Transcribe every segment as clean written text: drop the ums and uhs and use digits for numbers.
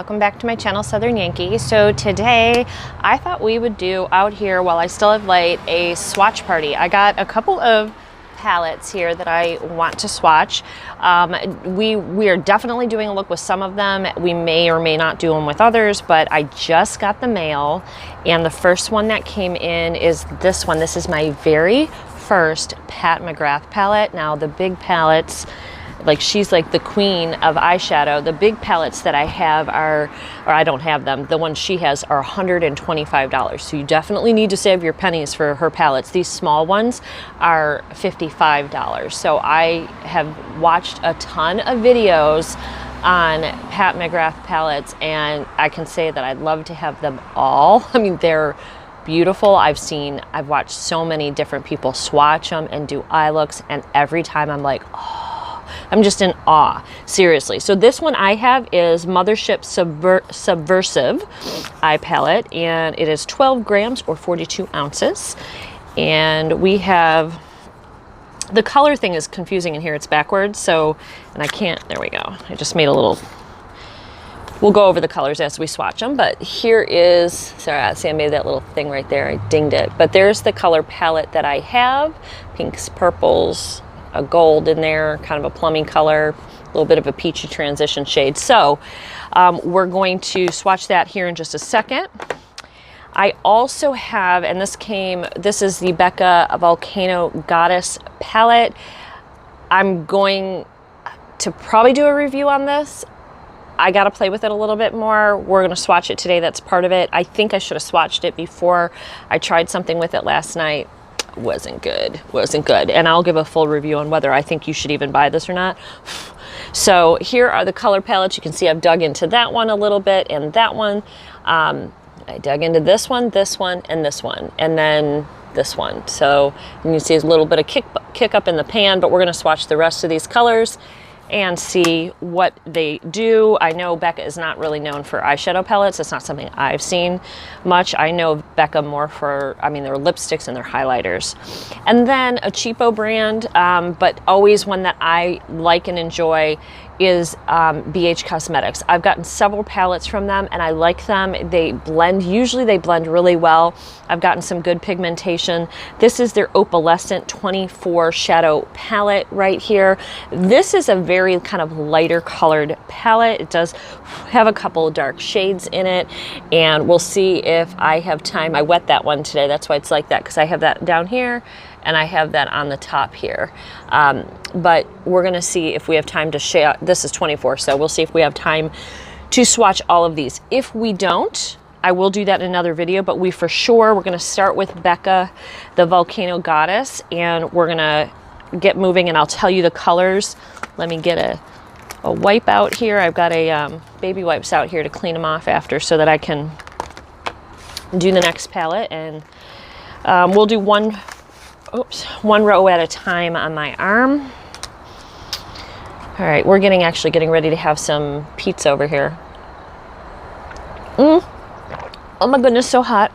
welcome back to my channel, Southern Yankee. So today I thought we would do out here while I still have light a swatch party. I got a couple of palettes here that I want to swatch. We are definitely doing a look with some of them. We may or may not do them with others, but I just got the mail and the first one that came in is this one. This is my very first Pat McGrath palette. Now the big palettes, like she's like the queen of eyeshadow. The big palettes that I have are, or I don't have them, the ones she has are $125. So you definitely need to save your pennies for her palettes. These small ones are $55. So I have watched a ton of videos on Pat McGrath palettes and I can say that I'd love to have them all. I mean, they're beautiful. I've watched so many different people swatch them and do eye looks, and every time I'm like, oh, I'm just in awe, seriously. So this one I have is Mothership Subversive Eye Palette, and it is 12 grams or 42 ounces. And we have, the color thing is confusing in here, it's backwards, so, and I can't, there we go. I just made a little, we'll go over the colors as we swatch them, but here is, sorry, see I made that little thing right there, I dinged it. But there's the color palette that I have, pinks, purples, a gold in there, kind of a plumbing color, a little bit of a peachy transition shade. So we're going to swatch that here in just a second. I also have, and this is the Becca Volcano Goddess palette. I'm going to probably do a review on this. I got to play with it a little bit more. We're going to swatch it today. That's part of it. I think I should have swatched it before. I tried something with it last night. Wasn't good. And I'll give a full review on whether I think you should even buy this or not. So here are the color palettes. You can see I've dug into that one a little bit and that one. I dug into this one, and this one, and then this one. So you can see a little bit of kick up in the pan, but we're going to swatch the rest of these colors and see what they do. I know Becca is not really known for eyeshadow palettes. It's not something I've seen much. I know Becca more for, I mean, their lipsticks and their highlighters. And then a cheapo brand, but always one that I like and enjoy is BH Cosmetics. I've gotten several palettes from them and I like them. They blend, usually they blend really well. I've gotten some good pigmentation. This is their Opulescent 24 shadow palette right here. This is a very kind of lighter colored palette. It does have a couple of dark shades in it, and we'll see if I have time. I wet that one today. That's why it's like that, because I have that down here and I have that on the top here. But we're gonna see if we have time to share. This is 24, so we'll see if we have time to swatch all of these. If we don't, I will do that in another video, but we're gonna start with Becca, the Volcano Goddess, and we're gonna get moving and I'll tell you the colors. Let me get a wipe out here. I've got a baby wipes out here to clean them off after so that I can do the next palette, and we'll do one row at a time on my arm. All right, we're actually getting ready to have some pizza over here. Oh my goodness, so hot.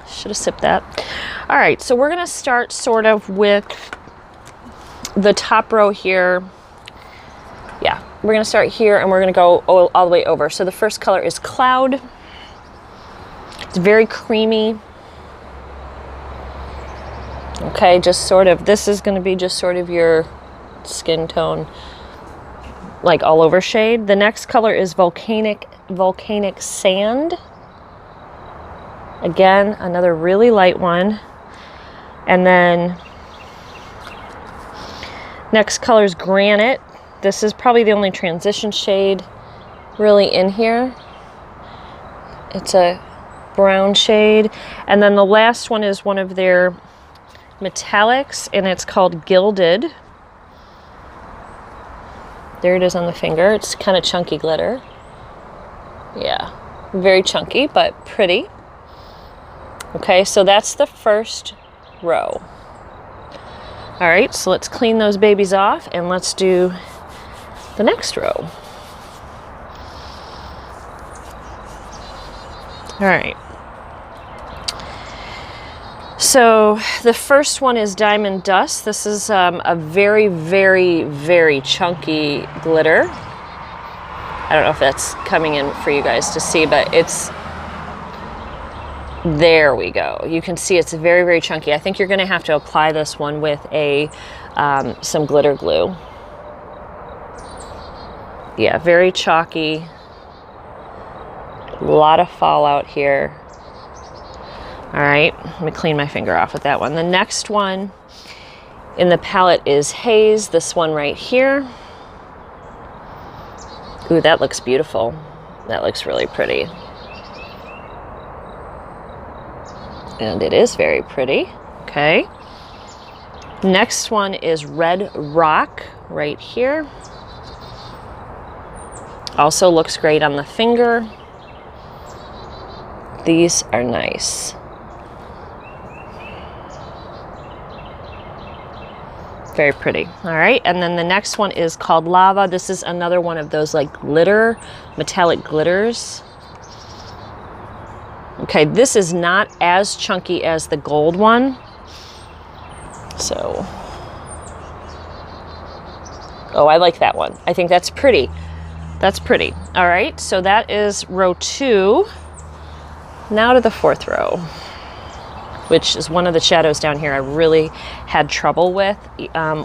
Should have sipped that. All right, so we're gonna start sort of with the top row here. Yeah, we're gonna start here and we're gonna go all the way over. So the first color is Cloud. It's very creamy. Okay, just sort of, this is going to be just sort of your skin tone, like all over shade. The next color is Volcanic Sand. Again, another really light one. And then next color is Granite. This is probably the only transition shade really in here. It's a brown shade. And then the last one is one of their metallics, and it's called Gilded. There it is on the finger. It's kind of chunky glitter. Yeah, very chunky, but pretty. Okay, so that's the first row. All right, so let's clean those babies off and let's do the next row. All right. So the first one is Diamond Dust. This is a very, very, very chunky glitter. I don't know if that's coming in for you guys to see, but it's, there we go. You can see it's very, very chunky. I think you're gonna have to apply this one with a some glitter glue. Yeah, very chalky. A lot of fallout here. All right, let me clean my finger off with that one. The next one in the palette is Haze, this one right here. Ooh, that looks beautiful. That looks really pretty. And it is very pretty. Okay. Next one is Red Rock right here. Also looks great on the finger. These are nice. Very pretty. All right, and then the next one is called Lava. This is another one of those like glitter, metallic glitters. Okay, this is not as chunky as the gold one. So, oh, I like that one. I think that's pretty. That's pretty. All right, so that is row 2. Now to the 4th row, which is one of the shadows down here I really had trouble with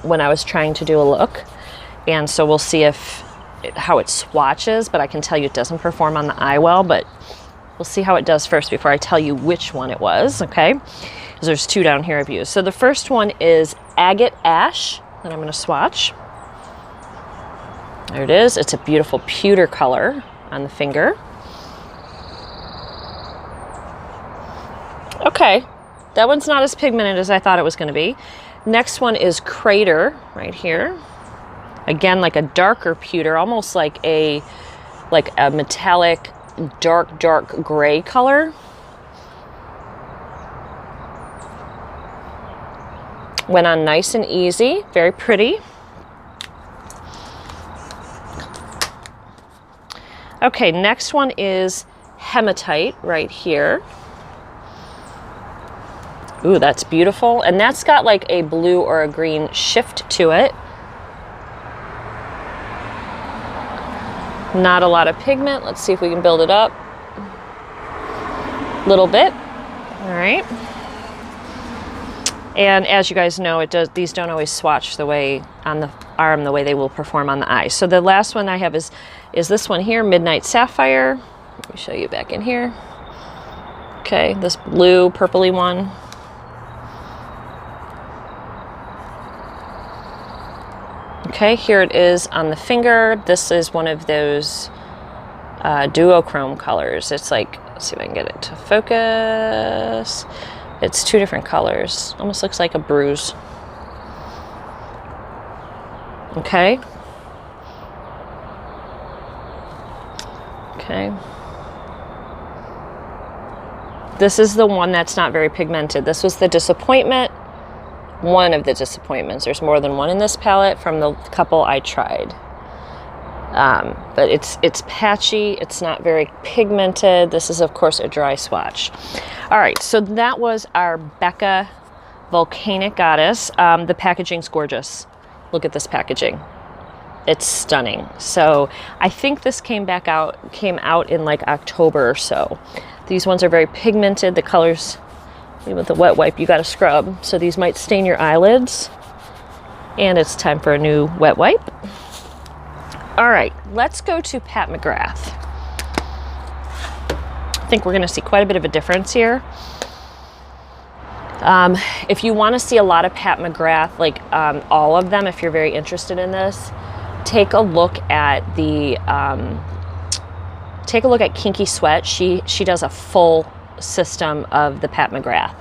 when I was trying to do a look. And so we'll see how it swatches, but I can tell you it doesn't perform on the eye well, but we'll see how it does first before I tell you which one it was, okay? Because there's 2 down here I've used. So the first one is Agate Ash that I'm gonna swatch. There it is. It's a beautiful pewter color on the finger. Okay, that one's not as pigmented as I thought it was going to be. Next one is Crater right here. Again, like a darker pewter, almost like a metallic, dark gray color. Went on nice and easy, very pretty. Okay, next one is Hematite right here. Ooh, that's beautiful. And that's got like a blue or a green shift to it. Not a lot of pigment. Let's see if we can build it up. Little bit. All right. And as you guys know, these don't always swatch the way on the arm, the way they will perform on the eye. So the last one I have is this one here, Midnight Sapphire. Let me show you back in here. Okay, this blue, purpley one. Okay, here it is on the finger. This is one of those duochrome colors. It's like, let's see if I can get it to focus. It's 2 different colors. Almost looks like a bruise. Okay. Okay. This is the one that's not very pigmented. This was the disappointment. One of the disappointments. There's more than one in this palette from the couple I tried. But it's patchy. It's not very pigmented. This is, of course, a dry swatch. All right, so that was our Becca Volcanic Goddess. The packaging's gorgeous. Look at this packaging. It's stunning. So I think this came out in like October or so. These ones are very pigmented. The colors, with the wet wipe, you got to scrub. So these might stain your eyelids. And it's time for a new wet wipe. All right, let's go to Pat McGrath. I think we're going to see quite a bit of a difference here. If you want to see a lot of Pat McGrath, like all of them, if you're very interested in this, take a look at Kinky Sweat. She does a full system of the Pat McGrath.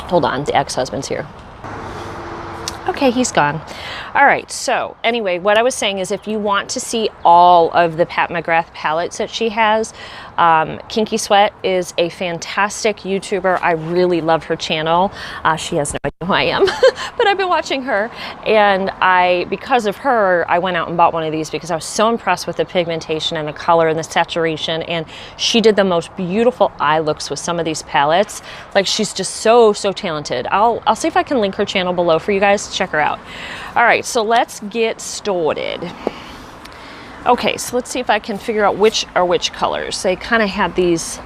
Hold on, the ex-husband's here. Okay, he's gone. All right, so anyway, what I was saying is if you want to see all of the Pat McGrath palettes that she has, Kinky Sweat is a fantastic YouTuber. I really love her channel. She has no idea who I am, but I've been watching her. And because of her, I went out and bought one of these because I was so impressed with the pigmentation and the color and the saturation. And she did the most beautiful eye looks with some of these palettes. Like, she's just so talented. I'll see if I can link her channel below for you guys Let's check her out. All right, so let's get started. Okay, so let's see if I can figure out which are which colors. They kind of had these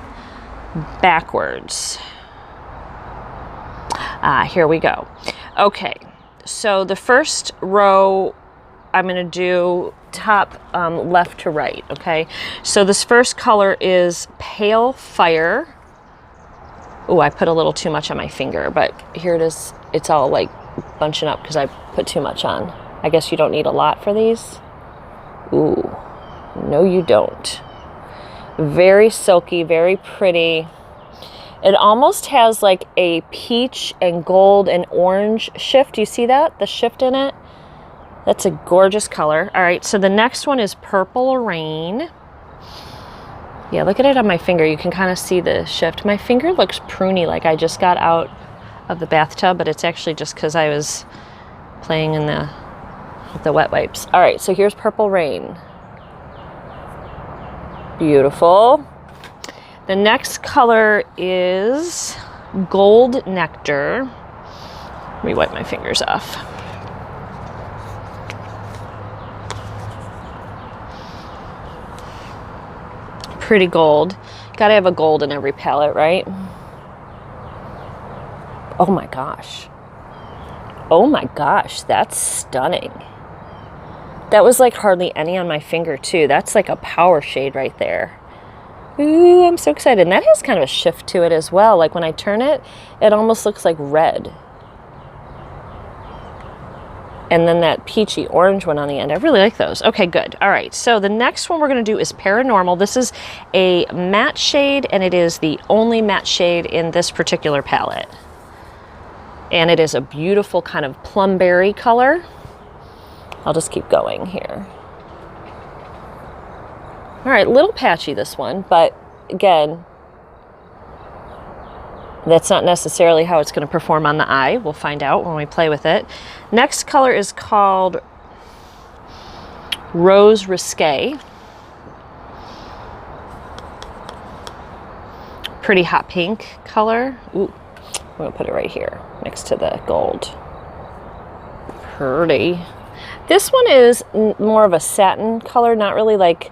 backwards. Here we go. Okay, so the first row I'm going to do top left to right, okay? So this first color is Pale Fire. Oh, I put a little too much on my finger, but here it is. It's all like bunching up because I put too much on. I guess you don't need a lot for these. Ooh, no you don't. Very silky, very pretty. It almost has like a peach and gold and orange shift. Do you see that? The shift in it? That's a gorgeous color. All right, so the next one is Purple Rain. Yeah, look at it on my finger. You can kind of see the shift. My finger looks pruny, like I just got out of the bathtub, but it's actually just because I was playing in with the wet wipes. All right, so here's Purple Rain. Beautiful. The next color is Gold Nectar. Let me wipe my fingers off. Pretty gold. Gotta have a gold in every palette, right? Oh my gosh. Oh my gosh, that's stunning. That was like hardly any on my finger too. That's like a power shade right there. Ooh, I'm so excited. And that has kind of a shift to it as well. Like when I turn it, it almost looks like red. And then that peachy orange one on the end. I really like those. Okay, good. All right, so the next one we're gonna do is Paranormal. This is a matte shade, and it is the only matte shade in this particular palette. And it is a beautiful kind of plumberry color. I'll just keep going here. All right, a little patchy this one, but again, that's not necessarily how it's going to perform on the eye. We'll find out when we play with it. Next color is called Rose Risque. Pretty hot pink color. Ooh, I'm going to put it right here next to the gold. Pretty. This one is more of a satin color, not really like,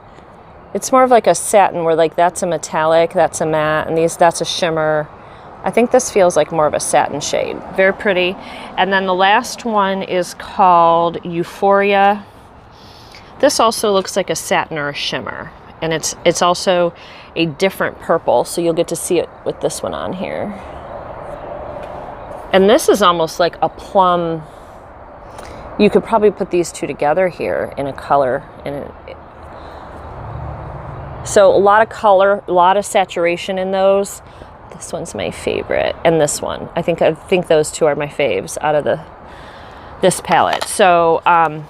it's more of like a satin where like that's a metallic, that's a matte, and that's a shimmer. I think this feels like more of a satin shade. Very pretty. And then the last one is called Euphoria. This also looks like a satin or a shimmer. And it's also a different purple, so you'll get to see it with this one on here. And this is almost like a plum. You could probably put these two together here in a color. So a lot of color, a lot of saturation in those. This one's my favorite, and this one. I think those two are my faves out of this palette. So I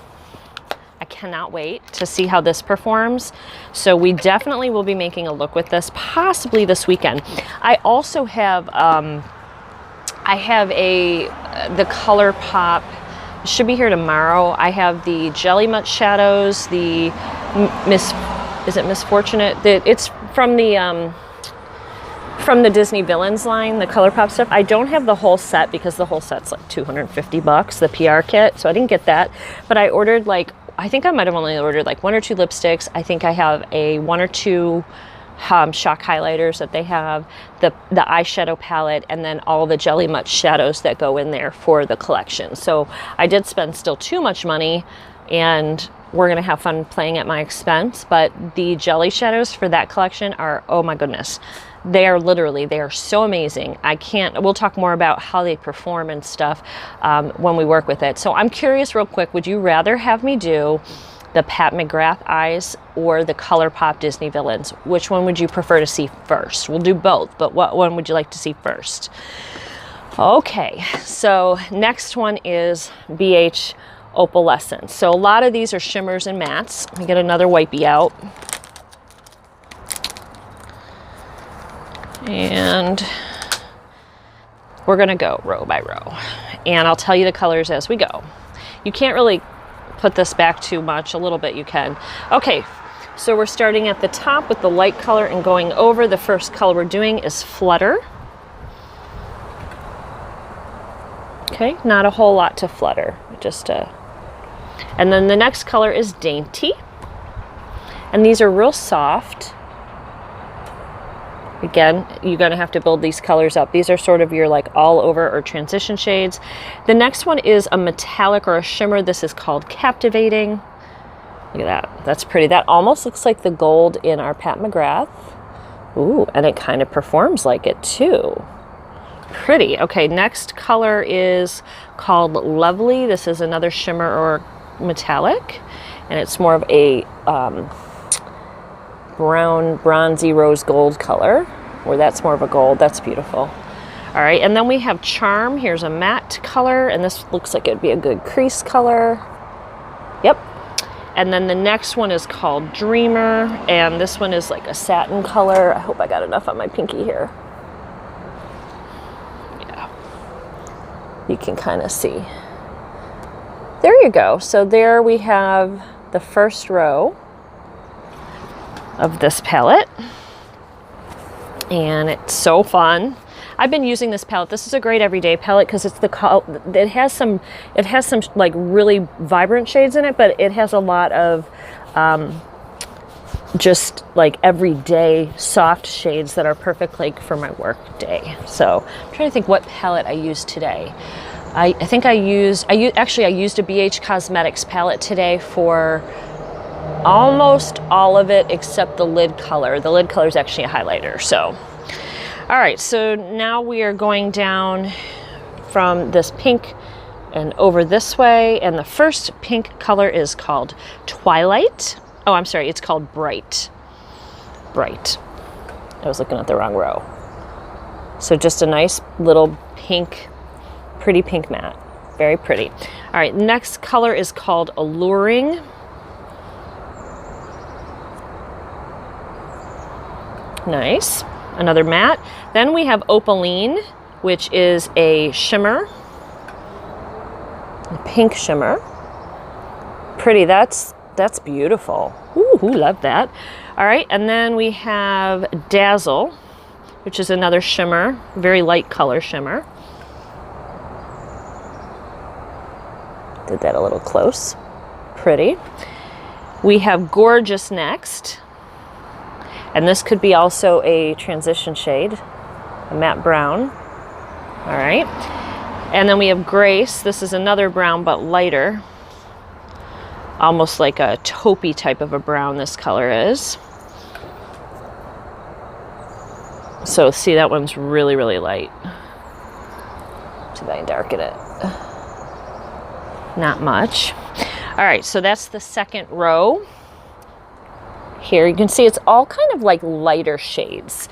cannot wait to see how this performs. So we definitely will be making a look with this, possibly this weekend. I also have the ColourPop. Should be here tomorrow. I have the Jelly Much Shadows, the is it Misfortunate? It's from the Disney Villains line, the ColourPop stuff. I don't have the whole set because the whole set's like $250, the PR kit, so I didn't get that. But I ordered like, I think I might have only ordered like 1 or 2 lipsticks. I think I have 1 or 2 shock highlighters that they have, the eyeshadow palette, and then all the Jelly Much shadows that go in there for the collection. So I did spend still too much money, and we're gonna have fun playing at my expense, but the jelly shadows for that collection are, oh my goodness, they are so amazing. We'll talk more about how they perform and stuff when we work with it. So I'm curious real quick, would you rather have me do the Pat McGrath eyes or the ColourPop Disney Villains? Which one would you prefer to see first? We'll do both, but what one would you like to see first? Okay, so next one is BH Opulence. So a lot of these are shimmers and mattes. Let me get another wipey out. And we're gonna go row by row. And I'll tell you the colors as we go. You can't really put this back too much. A little bit you can. Okay, so we're starting at the top with the light color and going over. The first color we're doing is Flutter. Okay. Okay, not a whole lot to flutter, just and then the next color is Dainty. And these are real soft. Again, you're gonna have to build these colors up. These are sort of your like all over or transition shades. The next one is a metallic or a shimmer. This is called Captivating. Look at that, that's pretty. That almost looks like the gold in our Pat McGrath. Ooh, and it kind of performs like it too. Pretty. Okay, next color is called Lovely. This is another shimmer or metallic, and it's more of a brown, bronzy rose gold color, where that's more of a gold. That's beautiful. All right, and then we have Charm. Here's a matte color, and this looks like it'd be a good crease color. Yep. And then the next one is called Dreamer, and this one is like a satin color. I hope I got enough on my pinky here. Yeah, you can kind of see. There you go. So there we have the first row of this palette, and it's so fun. I've been using this palette. This is a great everyday palette because it's it has some like really vibrant shades in it, but it has a lot of just like everyday soft shades that are perfect like for my work day. So I'm trying to think what palette I used today. I think I used a BH Cosmetics palette today for almost all of it except the lid color. The lid color is actually a highlighter. So all right, so now we are going down from this pink and over this way, and the first pink color is called Twilight. Oh, I'm sorry, it's called Bright. Bright. I was looking at the wrong row. So just a nice little pink, pretty pink matte. Very pretty. All right, next color is called Alluring. Nice. Another matte. Then we have Opaline, which is a shimmer, a pink shimmer. Pretty. That's beautiful. Ooh, love that. All right, and then we have Dazzle, which is another shimmer, very light color shimmer. Did that a little close. Pretty. We have Gorgeous next. And this could be also a transition shade, a matte brown. All right. And then we have Grace. This is another brown, but lighter. Almost like a taupey type of a brown this color is. So see, that one's really, really light. See if I can darken it. Not much. All right, so that's the second row. Here you can see it's all kind of like lighter shades.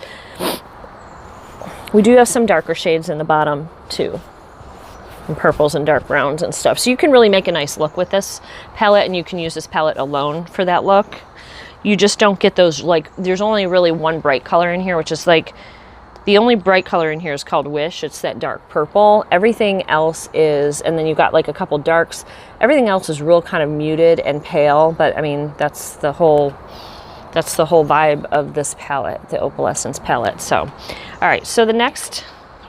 We do have some darker shades in the bottom too, and purples and dark browns and stuff. So you can really make a nice look with this palette, and you can use this palette alone for that look. You just don't get those, like, there's only really one bright color in here, which is like, the only bright color in here is called Wish. It's that dark purple. Everything else is, and then you've got like a couple darks. Everything else is real kind of muted and pale, but I mean, that's the whole vibe of this palette, the Opulence palette. So, all right, so the next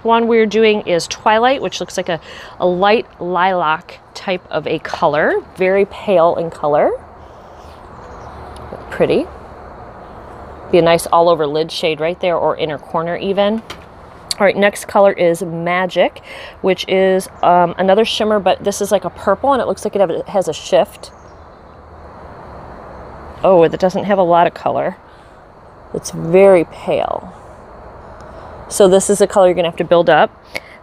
one we're doing is Twilight, which looks like a light lilac type of a color, very pale in color. Pretty. Be a nice all over lid shade right there, or inner corner even. All right, next color is Magic, which is another shimmer, but this is like a purple, and it looks like it has a shift. Oh, it doesn't have a lot of color. It's very pale. So this is a color you're gonna have to build up.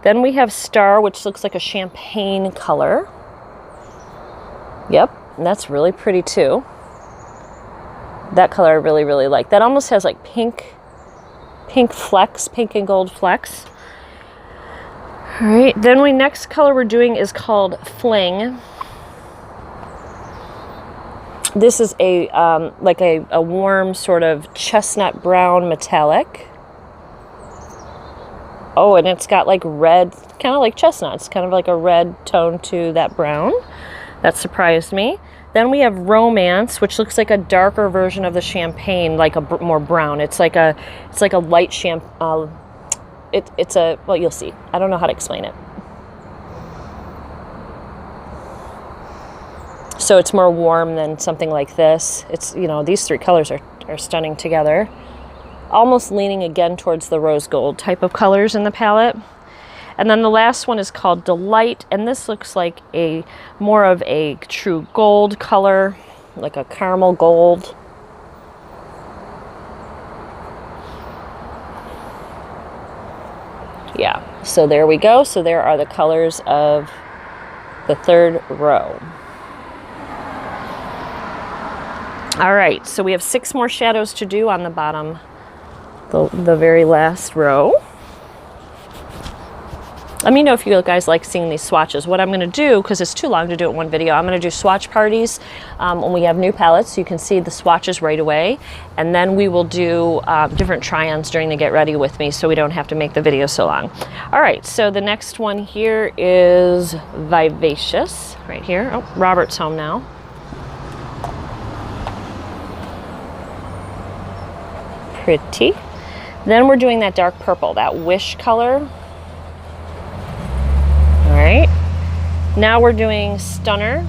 Then we have Star, which looks like a champagne color. Yep, and that's really pretty too. That color I really, really like. That almost has like pink flecks, pink and gold flecks. All right, then next color we're doing is called Fling. This is a like a warm sort of chestnut brown metallic. Oh, and it's got like red, kind of like chestnuts, kind of like a red tone to that brown. That surprised me. Then we have Romance, which looks like a darker version of the champagne, like a more brown. It's like a light champagne. It's a, well, you'll see. I don't know how to explain it. So it's more warm than something like this. It's, you know, these three colors are stunning together. Almost leaning again towards the rose gold type of colors in the palette. And then the last one is called Delight, and this looks like a more of a true gold color, like a caramel gold. Yeah, so there we go. So there are the colors of the third row. All right, so we have 6 more shadows to do on the bottom, the very last row. Let me know if you guys like seeing these swatches. What I'm going to do, because it's too long to do it in one video, I'm going to do swatch parties when we have new palettes, so you can see the swatches right away. And then we will do different try-ons during the Get Ready with me, so we don't have to make the video so long. All right, so the next one here is Vivacious, right here. Oh, Robert's home now. Pretty. Then we're doing that dark purple, that Wish color. All right, now we're doing Stunner.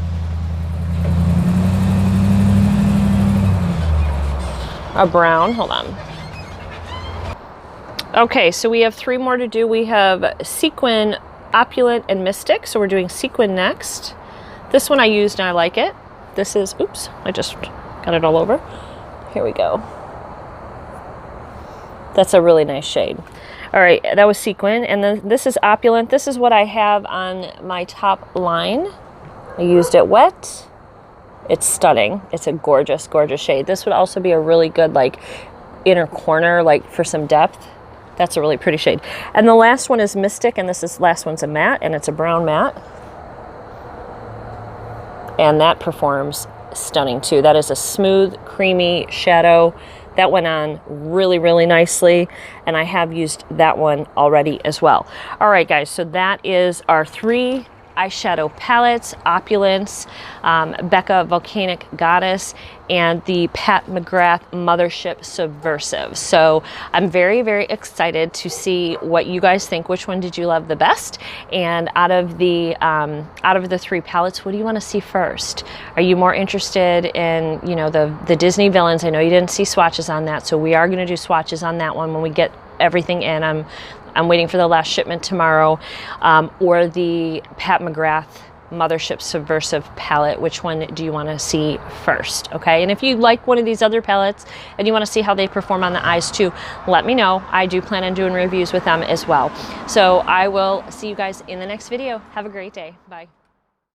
A brown, hold on. Okay, so we have 3 more to do. We have Sequin, Opulent, and Mystic. So we're doing Sequin next. This one I used and I like it. This is, oops, I just got it all over. Here we go. That's a really nice shade. All right, that was Sequin, and then this is Opulent. This is what I have on my top line. I used it wet. It's stunning. It's a gorgeous, gorgeous shade. This would also be a really good, like, inner corner, like, for some depth. That's a really pretty shade. And the last one is Mystic, and last one's a matte, and it's a brown matte. And that performs stunning, too. That is a smooth, creamy shadow. That went on really, really nicely, and I have used that one already as well. All right, guys, so that is our 3 eyeshadow palettes: Opulence, Becca Volcanic Goddess, and the Pat McGrath Mothership Subversive. So I'm very, very excited to see what you guys think. Which one did you love the best? And out of the 3 palettes, what do you want to see first? Are you more interested in, you know, the Disney villains? I know you didn't see swatches on that, so we are going to do swatches on that one when we get everything in. I'm waiting for the last shipment tomorrow. Or the Pat McGrath Mothership Subversive palette. Which one do you want to see first? Okay, and if you like one of these other palettes and you want to see how they perform on the eyes too, let me know. I do plan on doing reviews with them as well. So I will see you guys in the next video. Have a great day. Bye.